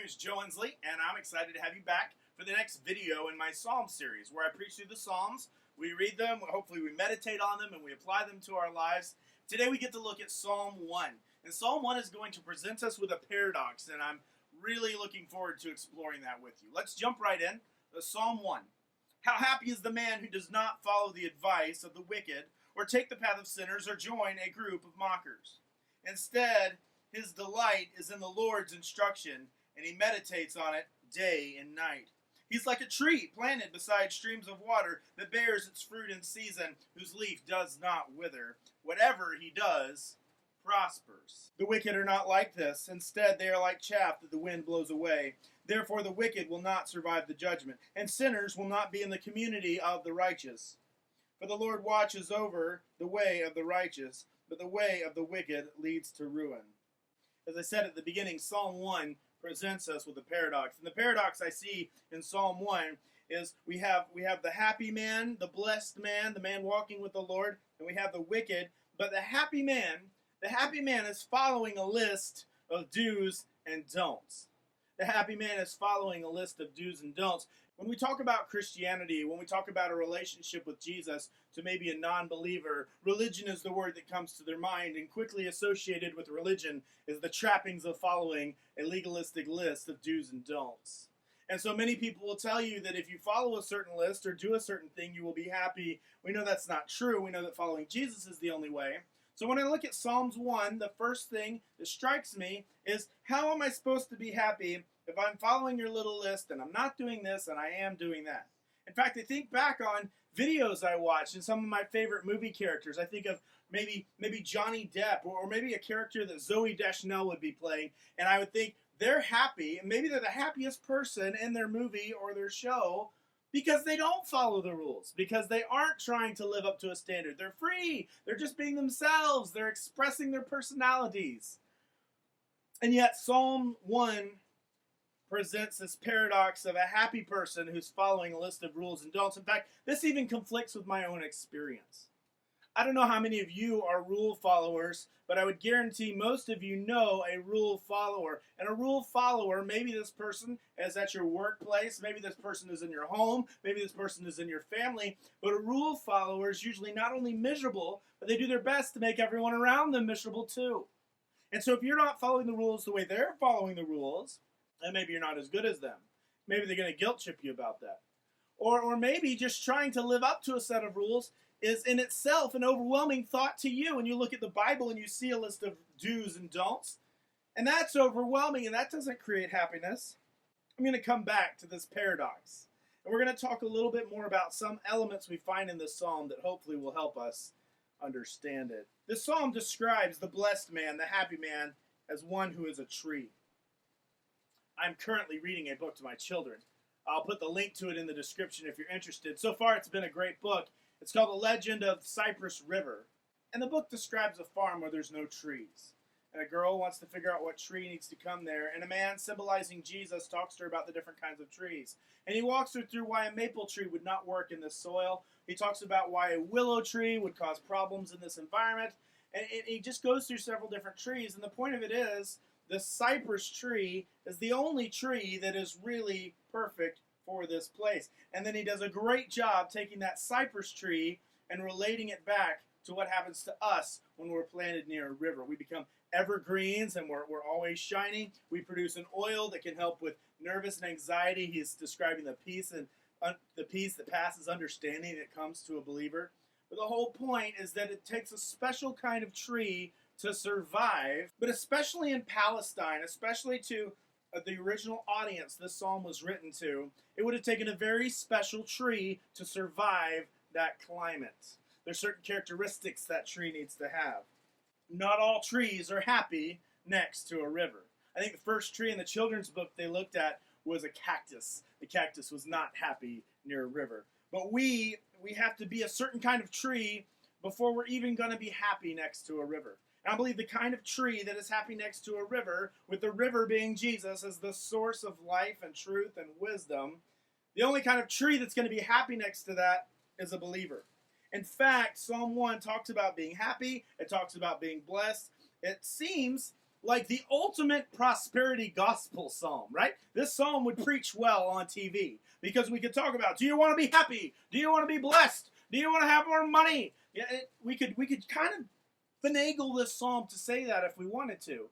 name is Joe Inslee, and I'm excited to have you back for the next video in my Psalm series, where I preach through the Psalms. We read them, hopefully we meditate on them, and we apply them to our lives. Today we get to look at Psalm 1. And Psalm 1 is going to present us with a paradox, and I'm really looking forward to exploring that with you. Let's jump right in. Psalm 1. How happy is the man who does not follow the advice of the wicked, or take the path of sinners, or join a group of mockers. Instead, his delight is in the Lord's instruction, and he meditates on it day and night. He's like a tree planted beside streams of water that bears its fruit in season, whose leaf does not wither. Whatever he does prospers. The wicked are not like this. Instead, they are like chaff that the wind blows away. Therefore, the wicked will not survive the judgment, and sinners will not be in the community of the righteous. For the Lord watches over the way of the righteous, but the way of the wicked leads to ruin. As I said at the beginning, Psalm 1 presents us with a paradox. And the paradox I see in Psalm 1 is we have the happy man, the blessed man, the man walking with the Lord, and we have the wicked. But the happy man is following a list of do's and don'ts. The happy man is following a list of do's and don'ts. When we talk about Christianity, when we talk about a relationship with Jesus to maybe a non-believer, religion is the word that comes to their mind, and quickly associated with religion is the trappings of following a legalistic list of do's and don'ts. And so many people will tell you that if you follow a certain list or do a certain thing, you will be happy. We know that's not true. We know that following Jesus is the only way. So when I look at Psalms 1, the first thing that strikes me is, how am I supposed to be happy if I'm following your little list and I'm not doing this and I am doing that? In fact, I think back on videos I watched and some of my favorite movie characters. I think of maybe Johnny Depp or maybe a character that Zooey Deschanel would be playing, and I would think they're happy, and maybe they're the happiest person in their movie or their show, because they don't follow the rules, because they aren't trying to live up to a standard. They're free. They're just being themselves. They're expressing their personalities. And yet Psalm 1 presents this paradox of a happy person who's following a list of rules and don'ts. In fact, this even conflicts with my own experience. I don't know how many of you are rule followers, but I would guarantee most of you know a rule follower. And a rule follower, maybe this person is at your workplace, maybe this person is in your home, maybe this person is in your family, but a rule follower is usually not only miserable, but they do their best to make everyone around them miserable too. And so if you're not following the rules the way they're following the rules, then maybe you're not as good as them. Maybe they're going to guilt trip you about that. Or maybe just trying to live up to a set of rules is in itself an overwhelming thought to you. And you look at the Bible and you see a list of do's and don'ts, and that's overwhelming, and that doesn't create happiness. I'm going to come back to this paradox, and we're going to talk a little bit more about some elements we find in this psalm that hopefully will help us understand it. This psalm describes the blessed man, the happy man, as one who is a tree. I'm currently reading a book to my children. I'll put the link to it in the description if you're interested. So far, it's been a great book. It's called The Legend of Cypress River. And the book describes a farm where there's no trees. And a girl wants to figure out what tree needs to come there. And a man symbolizing Jesus talks to her about the different kinds of trees. And he walks her through why a maple tree would not work in this soil. He talks about why a willow tree would cause problems in this environment. And he just goes through several different trees. And the point of it is, the cypress tree is the only tree that is really perfect for this place. And then he does a great job taking that cypress tree and relating it back to what happens to us when we're planted near a river. We become evergreens, and we're always shining. We produce an oil that can help with nervous and anxiety. He's describing the peace that passes understanding that comes to a believer. But the whole point is that it takes a special kind of tree to survive, but especially in Palestine, especially to the original audience this psalm was written to, it would have taken a very special tree to survive that climate. There's certain characteristics that tree needs to have. Not all trees are happy next to a river. I think the first tree in the children's book they looked at was a cactus. The cactus was not happy near a river. But we have to be a certain kind of tree before we're even going to be happy next to a river. And I believe the kind of tree that is happy next to a river, with the river being Jesus as the source of life and truth and wisdom, the only kind of tree that's going to be happy next to that is a believer. In fact, Psalm 1 talks about being happy. It talks about being blessed. It seems like the ultimate prosperity gospel psalm, right? This psalm would preach well on TV because we could talk about, do you want to be happy? Do you want to be blessed? Do you want to have more money? Yeah, we could kind of finagle this psalm to say that if we wanted to.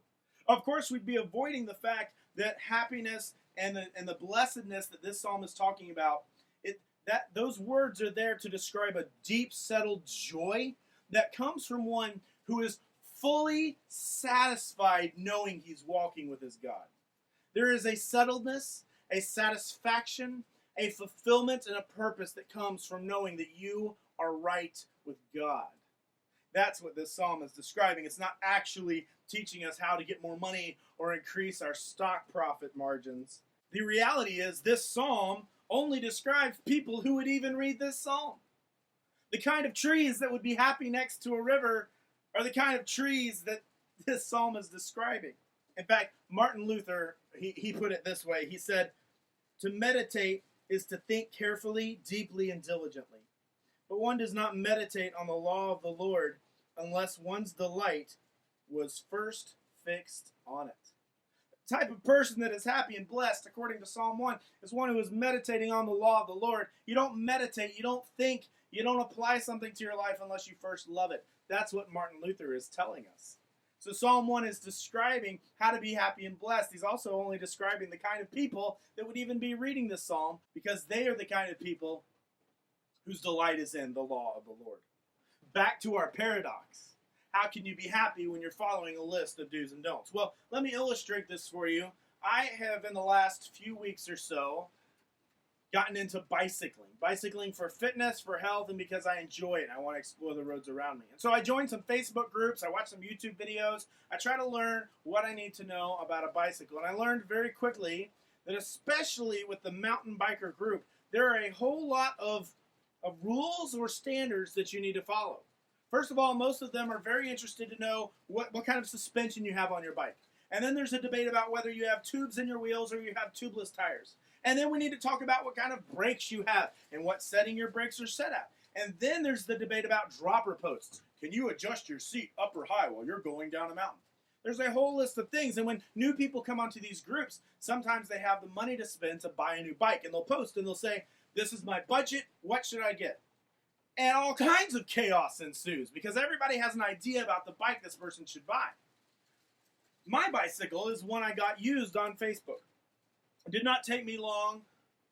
Of course, we'd be avoiding the fact that happiness and the blessedness that this psalm is talking about, that those words are there to describe a deep settled joy that comes from one who is fully satisfied knowing he's walking with his God. There is a settledness, a satisfaction, a fulfillment, and a purpose that comes from knowing that you are right with God. That's what this psalm is describing. It's not actually teaching us how to get more money or increase our stock profit margins. The reality is this psalm only describes people who would even read this psalm. The kind of trees that would be happy next to a river are the kind of trees that this psalm is describing. In fact, Martin Luther, he put it this way. He said, to meditate is to think carefully, deeply, and diligently. But one does not meditate on the law of the Lord unless one's delight was first fixed on it. The type of person that is happy and blessed, according to Psalm 1, is one who is meditating on the law of the Lord. You don't meditate, you don't think, you don't apply something to your life unless you first love it. That's what Martin Luther is telling us. So Psalm 1 is describing how to be happy and blessed. He's also only describing the kind of people that would even be reading this psalm, because they are the kind of people whose delight is in the law of the Lord. Back to our paradox. How can you be happy when you're following a list of do's and don'ts? Well, let me illustrate this for you. I have, in the last few weeks or so, gotten into bicycling. Bicycling for fitness, for health, and because I enjoy it. I want to explore the roads around me. And so I joined some Facebook groups. I watched some YouTube videos. I try to learn what I need to know about a bicycle. And I learned very quickly that, especially with the mountain biker group, there are a whole lot of rules or standards that you need to follow. First of all, most of them are very interested to know what kind of suspension you have on your bike. And then there's a debate about whether you have tubes in your wheels or you have tubeless tires. And then we need to talk about what kind of brakes you have and what setting your brakes are set at. And then there's the debate about dropper posts. Can you adjust your seat up or high while you're going down a mountain? There's a whole list of things. And when new people come onto these groups, sometimes they have the money to spend to buy a new bike. And they'll post and they'll say, this is my budget, what should I get? And all kinds of chaos ensues because everybody has an idea about the bike this person should buy. My bicycle is one I got used on Facebook. It did not take me long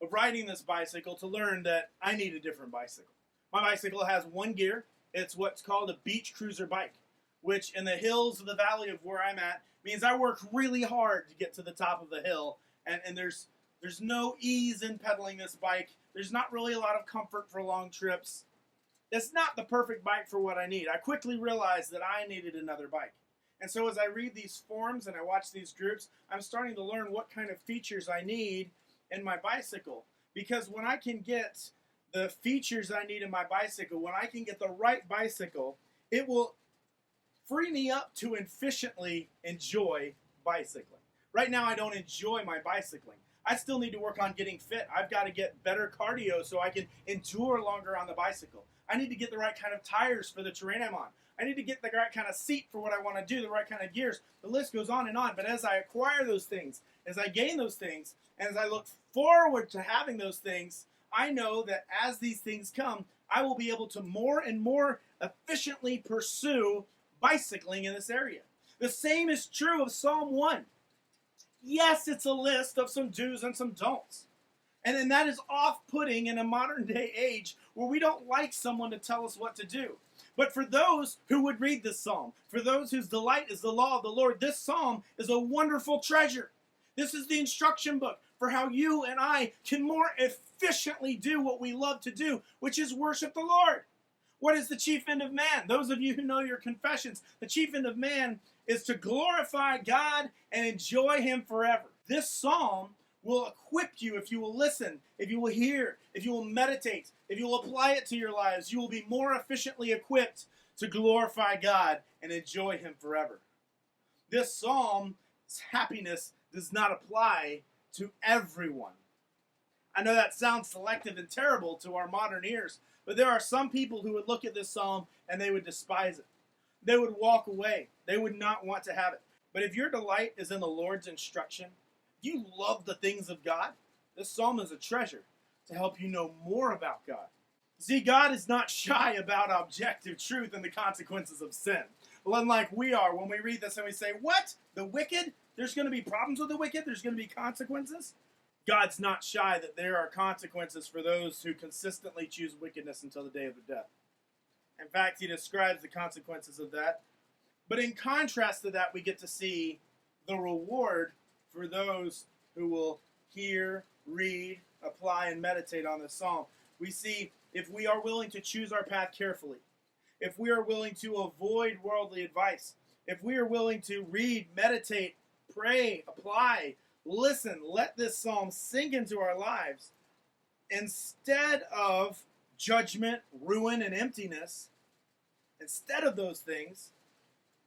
of riding this bicycle to learn that I need a different bicycle. My bicycle has one gear. It's what's called a beach cruiser bike, which in the hills of the valley of where I'm at means I work really hard to get to the top of the hill. And there's no ease in pedaling this bike. There's not really a lot of comfort for long trips. It's not the perfect bike for what I need. I quickly realized that I needed another bike. And so as I read these forums and I watch these groups, I'm starting to learn what kind of features I need in my bicycle. Because when I can get the features I need in my bicycle, when I can get the right bicycle, it will free me up to efficiently enjoy bicycling. Right now I don't enjoy my bicycling. I still need to work on getting fit. I've got to get better cardio so I can endure longer on the bicycle. I need to get the right kind of tires for the terrain I'm on. I need to get the right kind of seat for what I want to do, the right kind of gears. The list goes on and on. But as I acquire those things, as I gain those things, and as I look forward to having those things, I know that as these things come, I will be able to more and more efficiently pursue bicycling in this area. The same is true of Psalm 1. Yes, it's a list of some do's and some don'ts. And then that is off-putting in a modern-day age where we don't like someone to tell us what to do. But for those who would read this psalm, for those whose delight is the law of the Lord, this psalm is a wonderful treasure. This is the instruction book for how you and I can more efficiently do what we love to do, which is worship the Lord. What is the chief end of man? Those of you who know your confessions, the chief end of man is to glorify God and enjoy Him forever. This psalm will equip you if you will listen, if you will hear, if you will meditate, if you will apply it to your lives. You will be more efficiently equipped to glorify God and enjoy Him forever. This psalm's happiness does not apply to everyone. I know that sounds selective and terrible to our modern ears, but there are some people who would look at this psalm and they would despise it. They would walk away. They would not want to have it. But if your delight is in the Lord's instruction, you love the things of God, this psalm is a treasure to help you know more about God. See, God is not shy about objective truth and the consequences of sin. Unlike we are when we read this and we say, what? The wicked? There's going to be problems with the wicked? There's going to be consequences? God's not shy that there are consequences for those who consistently choose wickedness until the day of their death. In fact, he describes the consequences of that. But in contrast to that, we get to see the reward for those who will hear, read, apply, and meditate on this psalm. We see if we are willing to choose our path carefully, if we are willing to avoid worldly advice, if we are willing to read, meditate, pray, apply, listen, let this psalm sink into our lives, instead of judgment, ruin, and emptiness, instead of those things,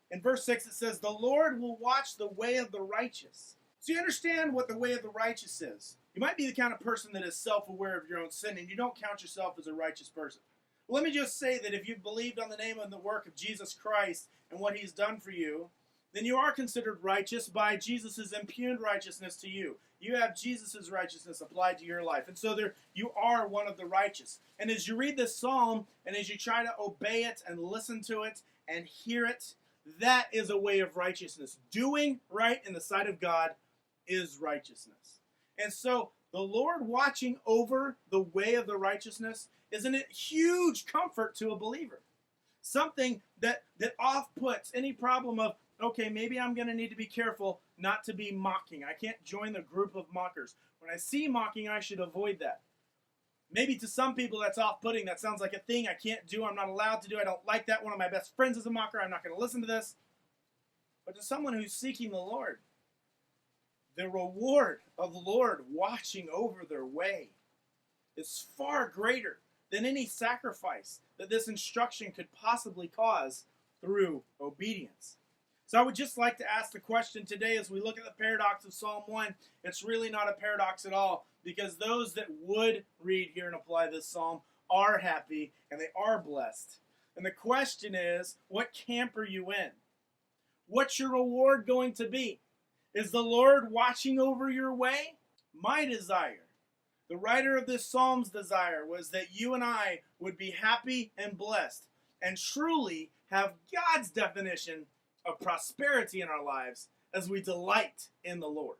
in verse 6 it says, the Lord will watch the way of the righteous. So you understand what the way of the righteous is. You might be the kind of person that is self-aware of your own sin, and you don't count yourself as a righteous person. Well, let me just say that if you've believed on the name and the work of Jesus Christ and what he's done for you, then you are considered righteous by Jesus' impugned righteousness to you. You have Jesus' righteousness applied to your life. And so you are one of the righteous. And as you read this psalm, and as you try to obey it and listen to it and hear it, that is a way of righteousness. Doing right in the sight of God is righteousness. And so the Lord watching over the way of the righteousness is a huge comfort to a believer. Something that off-puts any problem of, okay, maybe I'm going to need to be careful not to be mocking. I can't join the group of mockers. When I see mocking, I should avoid that. Maybe to some people that's off-putting. That sounds like a thing I can't do. I'm not allowed to do. I don't like that. One of my best friends is a mocker. I'm not going to listen to this. But to someone who's seeking the Lord, the reward of the Lord watching over their way is far greater than any sacrifice that this instruction could possibly cause through obedience. So I would just like to ask the question today as we look at the paradox of Psalm 1. It's really not a paradox at all, because those that would read here and apply this psalm are happy and they are blessed. And the question is, what camp are you in? What's your reward going to be? Is the Lord watching over your way? My desire, the writer of this psalm's desire, was that you and I would be happy and blessed and truly have God's definition of prosperity in our lives as we delight in the Lord.